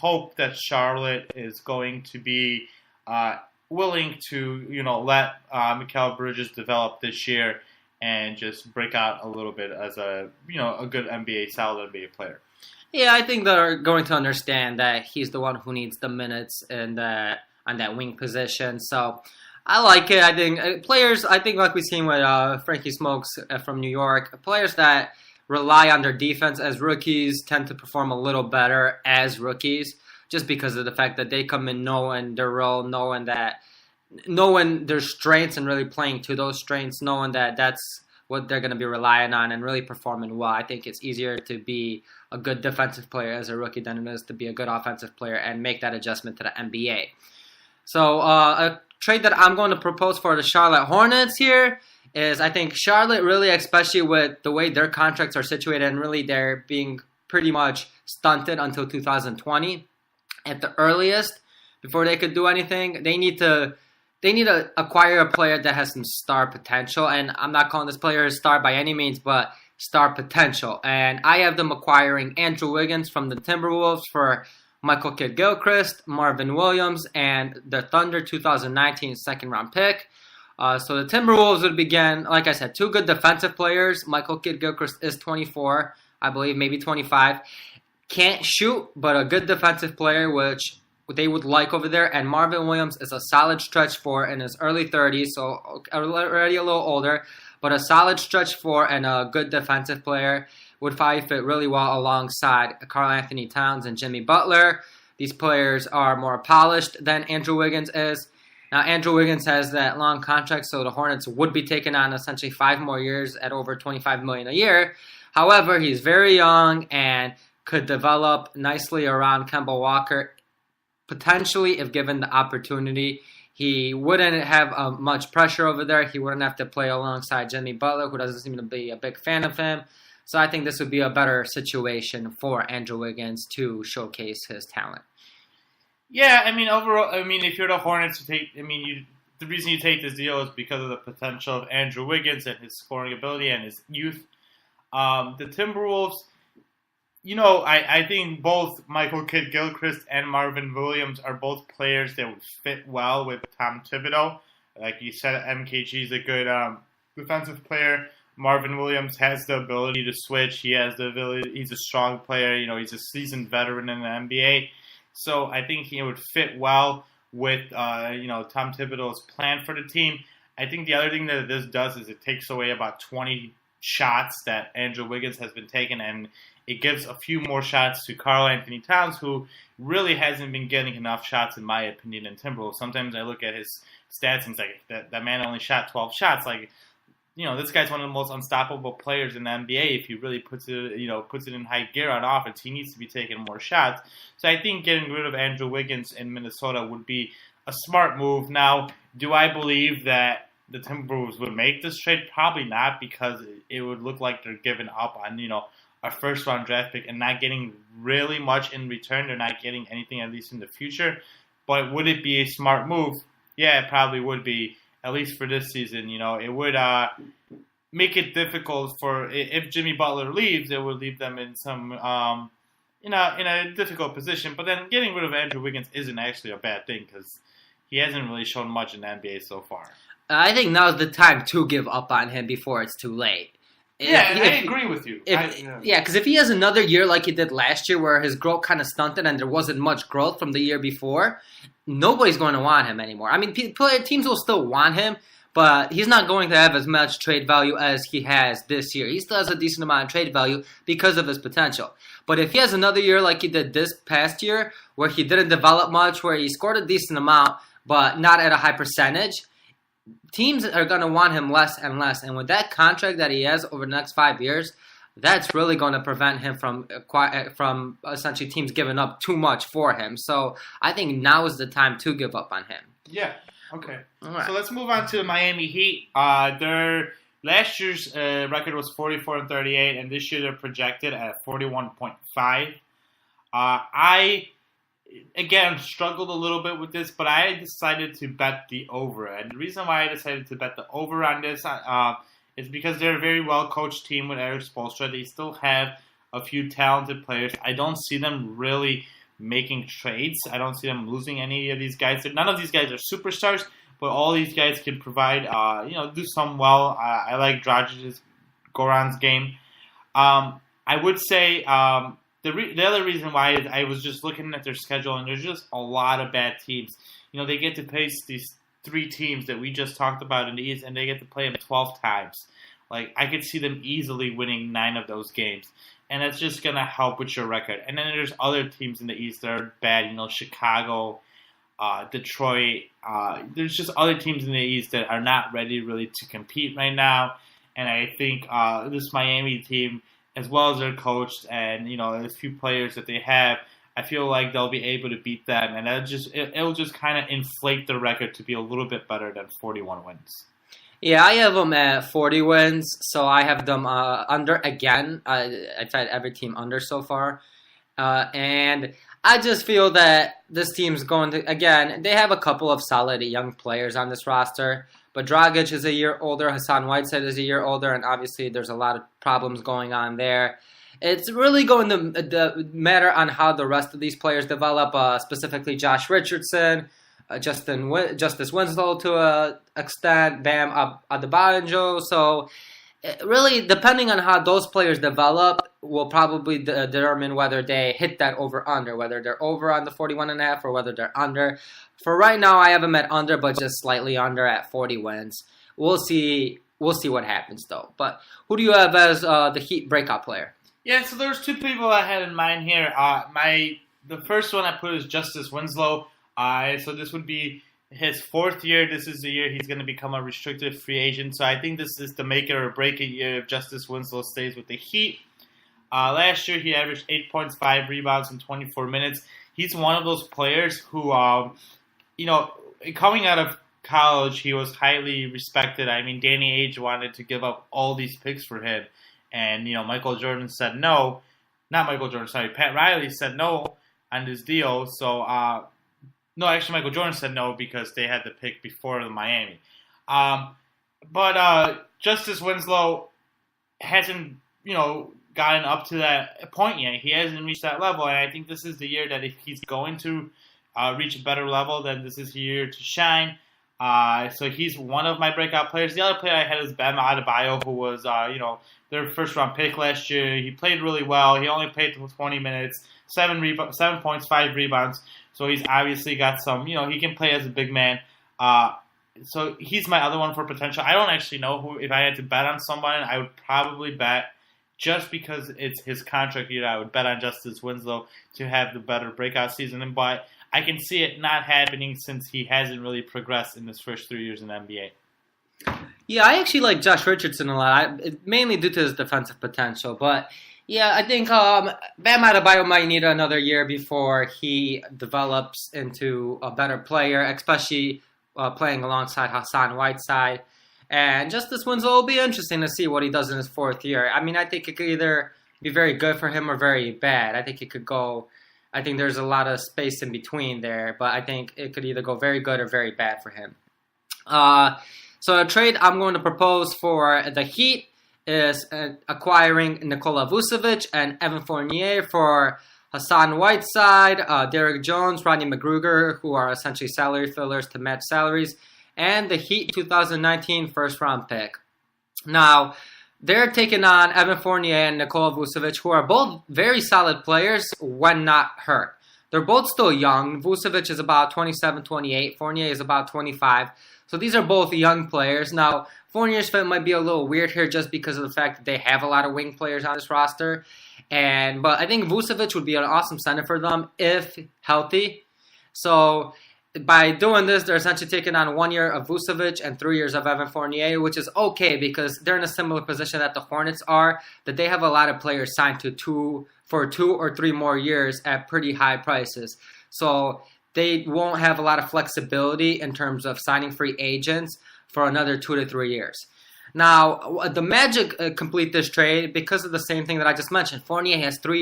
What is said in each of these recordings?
hope that Charlotte is going to be willing to, let Mikal Bridges develop this year and just break out a little bit as a good solid NBA player. Yeah, I think they're going to understand that he's the one who needs the minutes on that wing position. So I like it. I think players, like we've seen with Frankie Smokes from New York, players that rely on their defense as rookies tend to perform a little better as rookies just because of the fact that they come in knowing their role, knowing their strengths and really playing to those strengths, knowing that that's what they're going to be relying on and really performing well. I think it's easier to be a good defensive player as a rookie than it is to be a good offensive player and make that adjustment to the NBA. So a trade that I'm going to propose for the Charlotte Hornets here is I think Charlotte really, especially with the way their contracts are situated and really they're being pretty much stunted until 2020 at the earliest before they could do anything. They need to acquire a player that has some star potential, and I'm not calling this player a star by any means, but star potential. And I have them acquiring Andrew Wiggins from the Timberwolves for Michael Kidd-Gilchrist, Marvin Williams, and the Thunder 2019 second-round pick. So the Timberwolves would begin, like I said, two good defensive players. Michael Kidd-Gilchrist is 24, I believe, maybe 25. Can't shoot, but a good defensive player, which they would like over there. And Marvin Williams is a solid stretch four in his early 30s, so already a little older, but a solid stretch four and a good defensive player would probably fit really well alongside Karl Anthony Towns and Jimmy Butler. These players are more polished than Andrew Wiggins is. Now, Andrew Wiggins has that long contract, so the Hornets would be taking on essentially 5 more years at over $25 million a year. However, he's very young and could develop nicely around Kemba Walker. Potentially, if given the opportunity, he wouldn't have much pressure over there. He wouldn't have to play alongside Jimmy Butler, who doesn't seem to be a big fan of him. So I think this would be a better situation for Andrew Wiggins to showcase his talent. Yeah, overall, if you're the Hornets, the reason you take this deal is because of the potential of Andrew Wiggins and his scoring ability and his youth. The Timberwolves, I think both Michael Kidd-Gilchrist and Marvin Williams are both players that would fit well with Tom Thibodeau. Like you said, MKG is a good defensive player. Marvin Williams has the ability to switch. He has the ability. He's a strong player. He's a seasoned veteran in the NBA. So I think he would fit well with Tom Thibodeau's plan for the team. I think the other thing that this does is it takes away about 20 shots that Andrew Wiggins has been taking, and it gives a few more shots to Karl Anthony Towns, who really hasn't been getting enough shots, in my opinion, in Timberwolves. Sometimes I look at his stats and it's like, that man only shot 12 shots. Like, this guy's one of the most unstoppable players in the NBA. If he really puts it in high gear on offense, he needs to be taking more shots. So I think getting rid of Andrew Wiggins in Minnesota would be a smart move. Now, do I believe that the Timberwolves would make this trade? Probably not, because it would look like they're giving up on, a first-round draft pick and not getting really much in return. They're not getting anything, at least in the future. But would it be a smart move? Yeah, it probably would be. At least for this season, it would make it difficult if Jimmy Butler leaves, it would leave them in some in a difficult position. But then getting rid of Andrew Wiggins isn't actually a bad thing because he hasn't really shown much in the NBA so far. I think now's the time to give up on him before it's too late. Yeah, I agree with you. Because if he has another year like he did last year where his growth kind of stunted and there wasn't much growth from the year before, nobody's going to want him anymore. Teams will still want him, but he's not going to have as much trade value as he has this year. He still has a decent amount of trade value because of his potential. But if he has another year like he did this past year where he didn't develop much, where he scored a decent amount but not at a high percentage, teams are going to want him less and less. And with that contract that he has over the next 5 years, that's really going to prevent him from essentially teams giving up too much for him. So I think now is the time to give up on him. Yeah. Okay. Right. So let's move on to the Miami Heat. Their last year's record was 44-38, and this year they're projected at 41.5. I again struggled a little bit with this, but I decided to bet the over. And the reason why I decided to bet the over on this is because they're a very well-coached team with Eric Spoelstra. They still have a few talented players. I don't see them really making trades. I don't see them losing any of these guys. None of these guys are superstars, but all these guys can provide, do some well. I like Dragic's Goran's game. I would say the other reason why is I was just looking at their schedule, and there's just a lot of bad teams. They get to face these 3 teams that we just talked about in the East, and they get to play them 12 times. Like, I could see them easily winning 9 of those games, and that's just going to help with your record. And then there's other teams in the East that are bad, Chicago, Detroit. There's just other teams in the East that are not ready really to compete right now. And I think this Miami team, as well as their coach and, the few players that they have, I feel like they'll be able to beat them. And it'll just kind of inflate the record to be a little bit better than 41 wins. Yeah, I have them at 40 wins, so I have them under again. I've had every team under so far. And I just feel that this team's going to, again, they have a couple of solid young players on this roster. But Dragic is a year older, Hassan Whiteside is a year older, and obviously there's a lot of problems going on there. It's really going to matter on how the rest of these players develop, specifically Josh Richardson, Justice Winslow to an extent, Bam Adebayo. So really, depending on how those players develop, will probably determine whether they hit that over-under, whether they're over on the 41.5 or whether they're under. For right now, I have them at under, but just slightly under at 40 wins. We'll see what happens, though. But who do you have as the Heat breakout player? Yeah, so there's 2 people I had in mind here. The first one I put is Justice Winslow. So this would be his 4th year. This is the year he's going to become a restricted free agent. So I think this is the make it or break it year if Justice Winslow stays with the Heat. Last year he averaged 8 points, 5 rebounds in 24 minutes. He's one of those players who, coming out of college, he was highly respected. I mean, Danny Ainge wanted to give up all these picks for him. And, Michael Jordan said no. Not Michael Jordan, sorry. Pat Riley said no on this deal. So, no, actually, Michael Jordan said no because they had the pick before the Miami. But Justice Winslow hasn't, gotten up to that point yet. He hasn't reached that level, and I think this is the year that if he's going to reach a better level, then this is the year to shine. So he's one of my breakout players. The other player I had is Bam Adebayo, who was, their first-round pick last year. He played really well. He only played 20 minutes, 7 points, 5 rebounds. So he's obviously got some, he can play as a big man. So he's my other one for potential. I don't actually know who. If I had to bet on someone, I would probably bet, just because it's his contract year, I would bet on Justice Winslow to have the better breakout season. But I can see it not happening since he hasn't really progressed in his first 3 years in the NBA. Yeah, I actually like Josh Richardson a lot, mainly due to his defensive potential. But yeah, I think Bam Adebayo might need another year before he develops into a better player, especially playing alongside Hassan Whiteside. And Justice Winslow will be interesting to see what he does in his 4th year. I mean, I think it could either be very good for him or very bad. I think it could go. I think there's a lot of space in between there, but I think it could either go very good or very bad for him. So a trade I'm going to propose for the Heat is acquiring Nikola Vucevic and Evan Fournier for Hassan Whiteside, Derek Jones, Rodney McGruger, who are essentially salary fillers to match salaries, and the Heat 2019 first-round pick. Now, they're taking on Evan Fournier and Nikola Vucevic, who are both very solid players when not hurt. They're both still young. Vucevic is about 27, 28. Fournier is about 25. So these are both young players. Now, Fournier's fit might be a little weird here just because of the fact that they have a lot of wing players on this roster. But I think Vucevic would be an awesome center for them if healthy. So by doing this, they're essentially taking on 1 year of Vucevic and 3 years of Evan Fournier, which is okay because they're in a similar position that the Hornets are, that they have a lot of players signed for 2 or 3 more years at pretty high prices. So they won't have a lot of flexibility in terms of signing free agents for another 2 to 3 years. Now, the Magic complete this trade because of the same thing that I just mentioned. Fournier has 3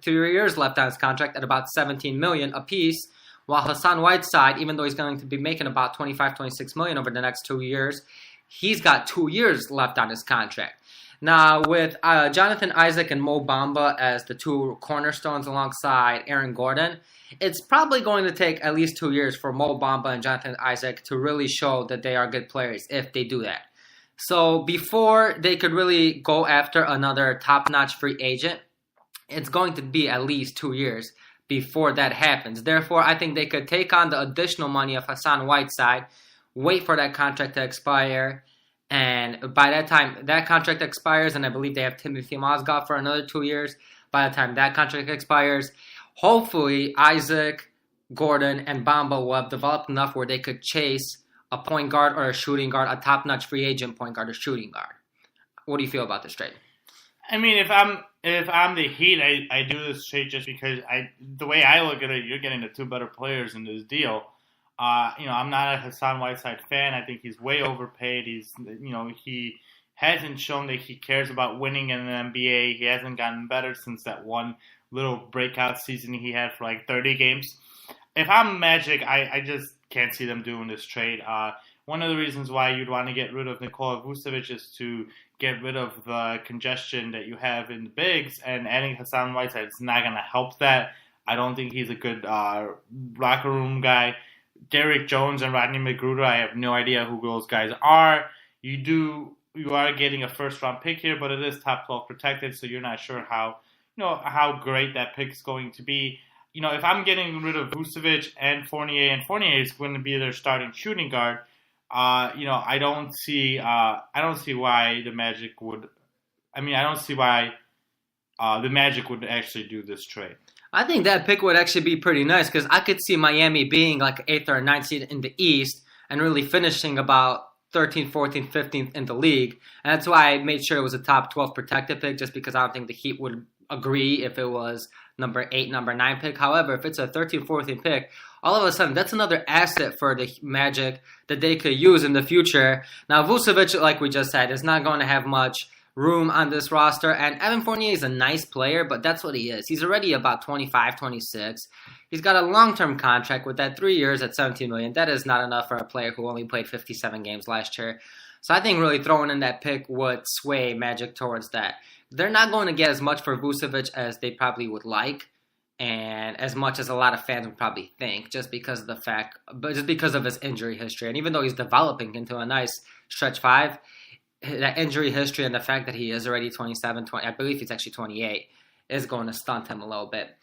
years left on his contract at about $17 million apiece, while Hassan Whiteside, even though he's going to be making about $25, $26 million over the next 2 years, he's got 2 years left on his contract. Now, with Jonathan Isaac and Mo Bamba as the 2 cornerstones alongside Aaron Gordon, it's probably going to take at least 2 years for Mo Bamba and Jonathan Isaac to really show that they are good players if they do that. So before they could really go after another top-notch free agent, it's going to be at least 2 years before that happens. Therefore, I think they could take on the additional money of Hassan Whiteside, wait for that contract to expire, and by that time, that contract expires, and I believe they have Timothy Mozgov for another 2 years. By the time that contract expires, hopefully Isaac, Gordon, and Bamba will have developed enough where they could chase a point guard or a shooting guard, a top-notch free agent point guard or shooting guard. What do you feel about this trade? I mean, if I'm the Heat, I do this trade just because the way I look at it, you're getting the two better players in this deal. I'm not a Hassan Whiteside fan. I think he's way overpaid. He hasn't shown that he cares about winning in the NBA. He hasn't gotten better since that one little breakout season he had for like 30 games. If I'm Magic, I just can't see them doing this trade. One of the reasons why you'd want to get rid of Nikola Vucevic is to get rid of the congestion that you have in the bigs, and adding Hassan Whiteside is not going to help that. I don't think he's a good locker room guy. Derrick Jones and Rodney McGruder, I have no idea who those guys are. You are getting a first-round pick here, but it is top 12 protected, so you're not sure how great that pick is going to be. If I'm getting rid of Vucevic and Fournier is going to be their starting shooting guard, I don't see why the Magic would. I don't see why the Magic would actually do this trade. I think that pick would actually be pretty nice because I could see Miami being like 8th or 9th seed in the East and really finishing about 13th, 14th, 15th in the league. And that's why I made sure it was a top 12 protected pick, just because I don't think the Heat would agree if it was number 8, number 9 pick. However, if it's a 13th, 14th pick, all of a sudden that's another asset for the Magic that they could use in the future. Now, Vucevic, like we just said, is not going to have much room on this roster, and Evan Fournier is a nice player, but that's what he is. He's already about 25, 26. He's got a long-term contract with that 3 years at $17 million. That is not enough for a player who only played 57 games last year. So I think really throwing in that pick would sway Magic towards that. They're not going to get as much for Vucevic as they probably would like, and as much as a lot of fans would probably think, just because of his injury history. And even though he's developing into a nice stretch 5, that injury history and the fact that he is already 27, I believe he's actually 28, is going to stunt him a little bit.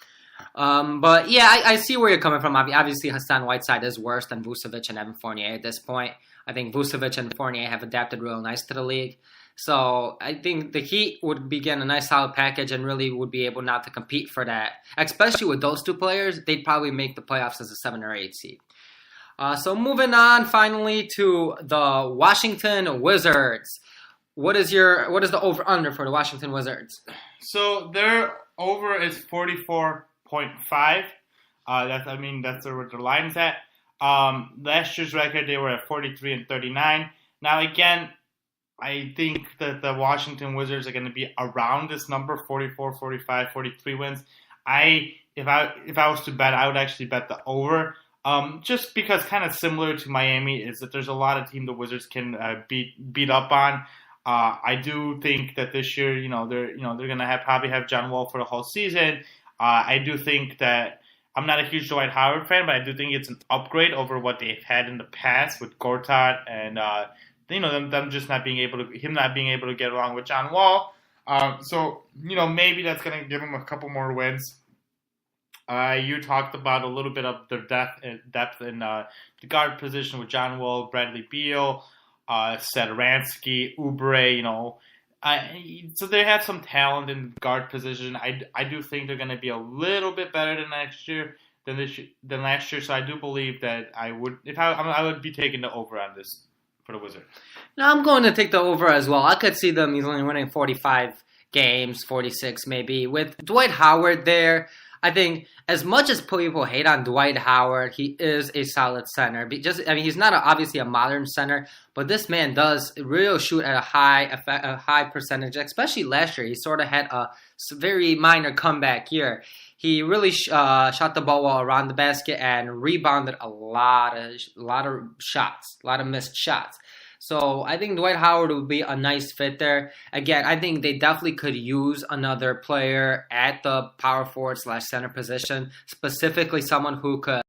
But yeah, I see where you're coming from. Obviously, Hassan Whiteside is worse than Vucevic and Evan Fournier at this point. I think Vucevic and Fournier have adapted real nice to the league. So I think the Heat would be getting a nice solid package and really would be able not to compete for that. Especially with those two players, they'd probably make the playoffs as a 7 or 8 seed. So moving on finally to the Washington Wizards. What is the over-under for the Washington Wizards? So their over is 44.5. That's where the line's at. Last year's record, they were at 43-39. Now again, I think that the Washington Wizards are going to be around this number, 44, 45, 43 wins. If I was to bet, I would actually bet the over. Just because kind of similar to Miami is that there's a lot of teams the Wizards can beat up on. I do think that this year, they're going to probably have John Wall for the whole season. I do think that I'm not a huge Dwight Howard fan, but I do think it's an upgrade over what they've had in the past with Gortat and them just not being able to get along with John Wall. So maybe that's going to give them a couple more wins. You talked about a little bit of their depth in the guard position with John Wall, Bradley Beal, Satoransky, Oubre. So they have some talent in the guard position. I do think they're going to be a little bit better than last year. So I do believe that I would be taking the over on this for the Wizards. Now I'm going to take the over as well. I could see them easily winning 45 games, 46 maybe. With Dwight Howard there, I think as much as people hate on Dwight Howard, he is a solid center. He's not obviously a modern center, but this man does really shoot at a high percentage, especially last year. He sort of had a very minor comeback year. He really shot the ball well around the basket and rebounded a lot of shots, a lot of missed shots. So I think Dwight Howard would be a nice fit there. Again, I think they definitely could use another player at the power forward / center position, specifically someone who could